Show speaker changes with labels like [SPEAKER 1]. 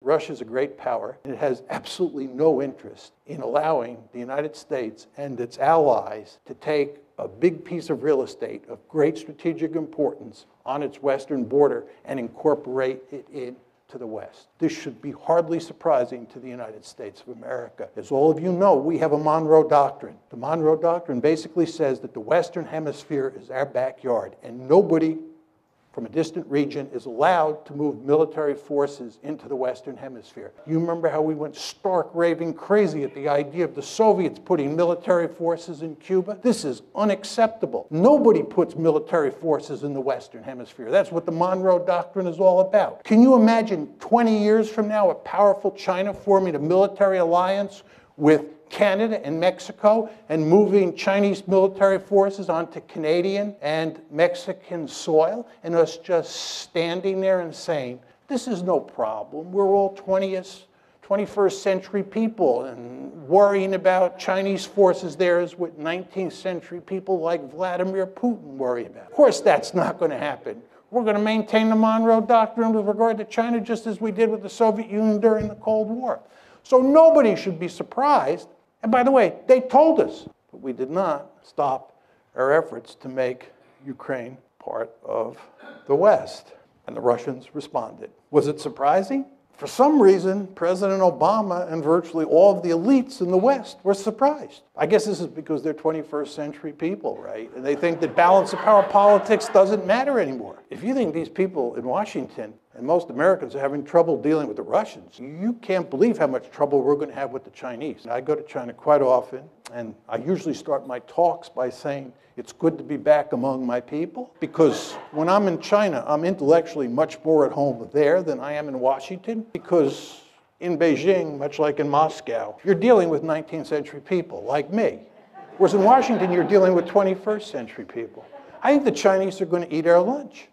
[SPEAKER 1] Russia's a great power, and it has absolutely no interest in allowing the United States and its allies to take a big piece of real estate of great strategic importance on its western border and incorporate it into the West. This should be hardly surprising to the United States of America. As all of you know, we have a Monroe Doctrine. The Monroe Doctrine basically says that the Western Hemisphere is our backyard, and nobody from a distant region is allowed to move military forces into the Western Hemisphere. You remember how we went stark raving crazy at the idea of the Soviets putting military forces in Cuba? This is unacceptable. Nobody puts military forces in the Western Hemisphere. That's what the Monroe Doctrine is all about. Can you imagine 20 years from now a powerful China forming a military alliance with Canada and Mexico and moving Chinese military forces onto Canadian and Mexican soil, and us just standing there and saying, this is no problem. We're all 21st century people, and worrying about Chinese forces there is what 19th century people like Vladimir Putin worry about. Of course, that's not going to happen. We're going to maintain the Monroe Doctrine with regard to China just as we did with the Soviet Union during the Cold War. So nobody should be surprised. And by the way, they told us, but we did not stop our efforts to make Ukraine part of the West. And the Russians responded. Was it surprising? For some reason, President Obama and virtually all of the elites in the West were surprised. I guess this is because they're 21st century people, right? And they think that balance of power politics doesn't matter anymore. If you think these people in Washington and most Americans are having trouble dealing with the Russians, you can't believe how much trouble we're going to have with the Chinese. I go to China quite often, and I usually start my talks by saying, it's good to be back among my people, because when I'm in China, I'm intellectually much more at home there than I am in Washington, because in Beijing, much like in Moscow, you're dealing with 19th century people like me. Whereas in Washington, you're dealing with 21st century people. I think the Chinese are going to eat our lunch.